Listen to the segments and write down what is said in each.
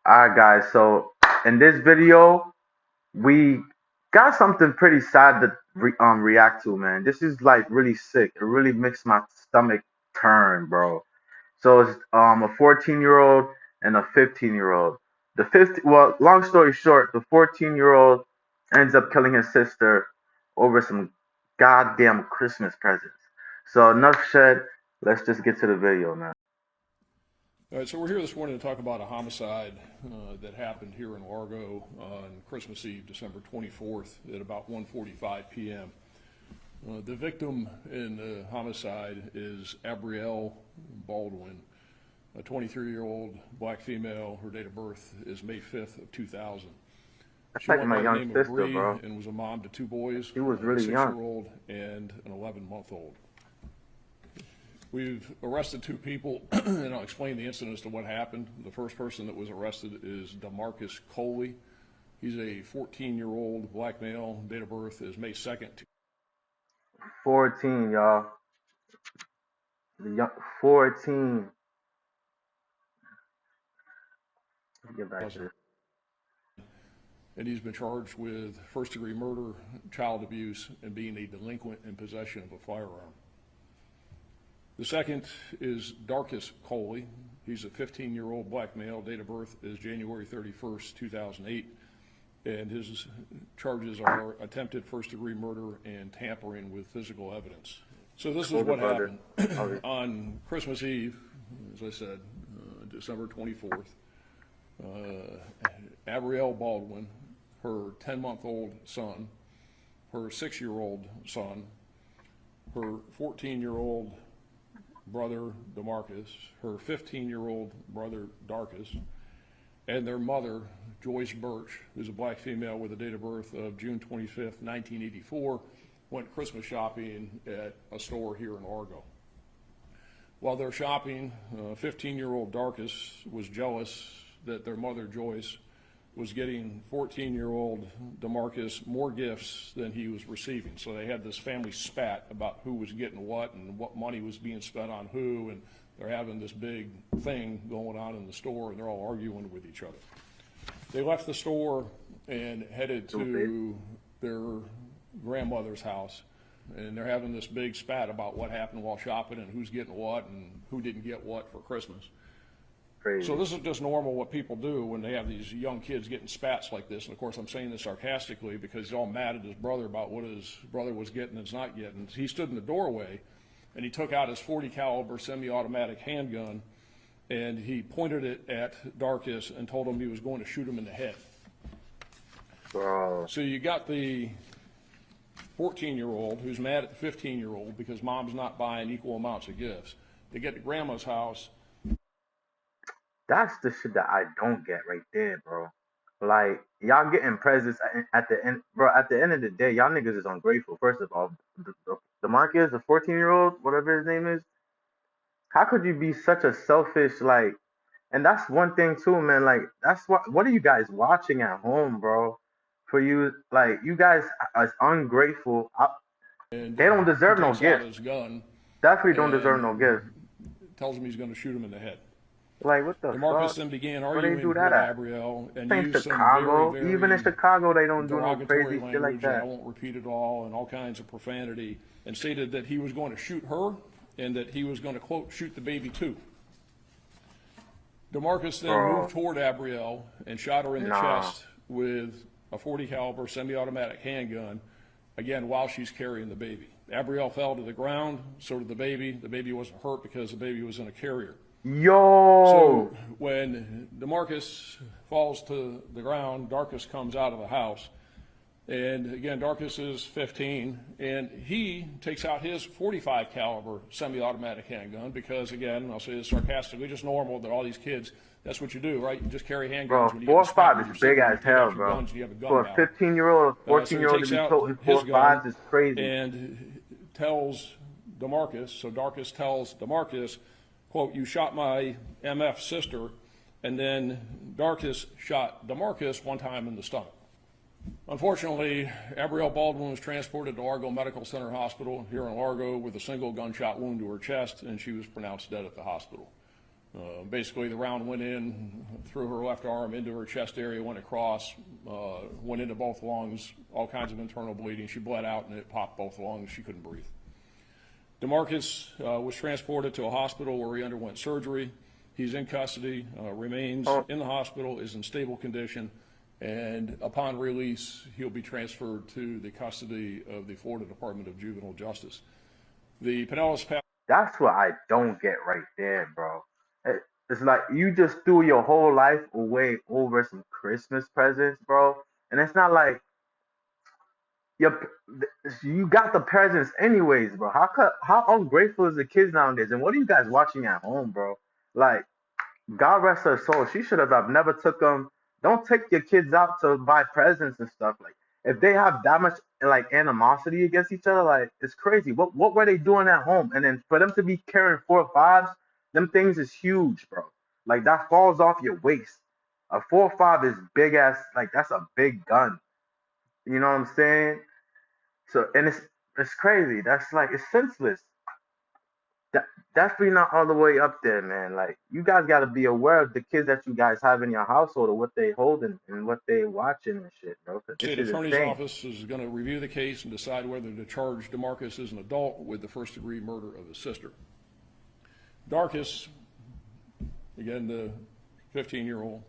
Alright, guys. So in this video, we got something pretty sad to react to, man. This is like really sick. It really makes my stomach turn, bro. So it's a 14-year-old and a 15-year-old. Well, long story short, the 14-year-old ends up killing his sister over some goddamn Christmas presents. So enough said. Let's just get to the video, man. All right, so we're here this morning to talk about a homicide that happened here in Largo on Christmas Eve, December 24th at about 1:45 p.m. The victim in the homicide is Abrielle Baldwin, a 23-year-old black female. Her date of birth is May 5th of 2000. That's She like went my by the young name of sister, Bree bro. and was a mom to two boys, She was a really young. 6-year-old and an 11-month-old. We've arrested two people, and I'll explain the incident as to what happened. The first person that was arrested is Damarcus Coley. He's a 14-year-old black male. Date of birth is May 2nd. 14, y'all. The young 14. Let's get back to this. And he's been charged with first-degree murder, child abuse, and being a delinquent in possession of a firearm. The second is Darcus Coley. He's a 15-year-old black male. Date of birth is January 31st, 2008. And his charges are attempted first-degree murder and tampering with physical evidence. So this is what happened. On Christmas Eve, as I said, December 24th, Abrielle Baldwin, her 10-month-old son, her 6-year-old son, her 14-year-old brother Damarcus, her 15-year-old brother Darcus, and their mother, Joyce Birch, who's a black female with a date of birth of June 25th, 1984, went Christmas shopping at a store here in Largo. While they're shopping, 15-year-old Darcus was jealous that their mother, Joyce, was getting 14-year-old Damarcus more gifts than he was receiving. So they had this family spat about who was getting what and what money was being spent on who, and they're having this big thing going on in the store, and they're all arguing with each other. They left the store and headed to their grandmother's house, and they're having this big spat about what happened while shopping and who's getting what and who didn't get what for Christmas. Crazy. So this is just normal what people do when they have these young kids getting spats like this. And of course I'm saying this sarcastically because he's all mad at his brother about what his brother was getting and is not getting. He stood in the doorway and he took out his .40 caliber semi-automatic handgun and he pointed it at Darcus and told him he was going to shoot him in the head. Bro. So you got the 14-year-old who's mad at the 15-year-old because mom's not buying equal amounts of gifts. They get to grandma's house. That's the shit that I don't get right there, bro. Like, y'all getting presents at the end, bro. At the end of the day, y'all niggas is ungrateful. First of all, the Marcus, the 14-year-old, whatever his name is, how could you be such a selfish, like, and that's one thing too, man. Like, that's what are you guys watching at home, bro? For you, like, you guys are ungrateful. And They don't deserve he no takes out gift. his gun Definitely don't deserve and no gift. tells him he's going to shoot him in the head. Like, what the Damarcus fuck? then began Where they arguing do with that at? Abrielle and In used some Chicago, very, even in very Chicago, they don't do no derogatory crazy shit like language, and I that. won't repeat it all, and all kinds of profanity, and stated that he was going to shoot her and that he was going to, quote, shoot the baby too. Damarcus then moved toward Abrielle and shot her in the chest with a .40 caliber semi-automatic handgun, again, while she's carrying the baby. Abrielle fell to the ground, so did the baby. The baby wasn't hurt because the baby was in a carrier. Yo! So when Damarcus falls to the ground, Darcus comes out of the house. And again, Darcus is 15, and he takes out his .45 caliber semi-automatic handgun because, again, I'll say this sarcastically, just normal that all these kids, that's what you do, right? You just carry handguns. Bro, When you 4.5 is big as hell, bro. Guns, you have a gun For a 15-year-old or 14-year-old to be toting 4.5s is crazy. And tells Damarcus, so Darcus tells Damarcus, quote, you shot my MF sister, and then Darcus shot Damarcus one time in the stomach. Unfortunately, Abrielle Baldwin was transported to Largo Medical Center Hospital here in Largo with a single gunshot wound to her chest, and she was pronounced dead at the hospital. Basically, the round went in through her left arm into her chest area, went across, went into both lungs, all kinds of internal bleeding. She bled out and it popped both lungs. She couldn't breathe. Damarcus was transported to a hospital where he underwent surgery. He's in custody, remains in the hospital, is in stable condition, and upon release, he'll be transferred to the custody of the Florida Department of Juvenile Justice. The Pinellas. That's what I don't get right there, bro. It's like you just threw your whole life away over some Christmas presents, bro. And it's not like you you got the presents anyways, bro. How ungrateful is the kids nowadays? And what are you guys watching at home, bro? Like, God rest her soul. She should have never took them. Don't take your kids out to buy presents and stuff. Like, if they have that much like animosity against each other, like it's crazy. What were they doing at home? And then for them to be carrying 4.5s, them things is huge, bro. Like that falls off your waist. A 4.5 is big ass. Like that's a big gun. You know what I'm saying? So and it's crazy. That's like it's senseless. That definitely not all the way up there, man. Like you guys got to be aware of the kids that you guys have in your household or what they holding and what they watching and shit, bro. 'Cause this State shit Attorney's insane. Office is going to review the case and decide whether to charge Damarcus as an adult with the first-degree murder of his sister. Darcus, again the 15-year-old,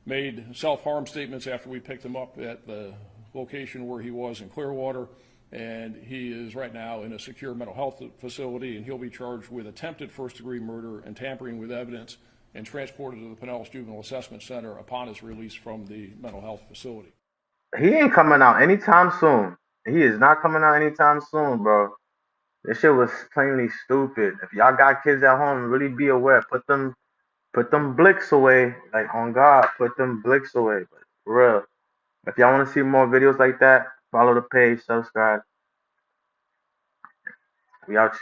made self-harm statements after we picked him up at the location where he was in Clearwater, and he is right now in a secure mental health facility, and he'll be charged with attempted first-degree murder and tampering with evidence and transported to the Pinellas Juvenile Assessment Center upon his release from the mental health facility. He ain't coming out anytime soon. He is not coming out anytime soon, bro. This shit was plainly stupid. If y'all got kids at home, really be aware. Put them blicks away. Like on God, put them blicks away. But for real. If y'all want to see more videos like that, follow the page, subscribe. We out.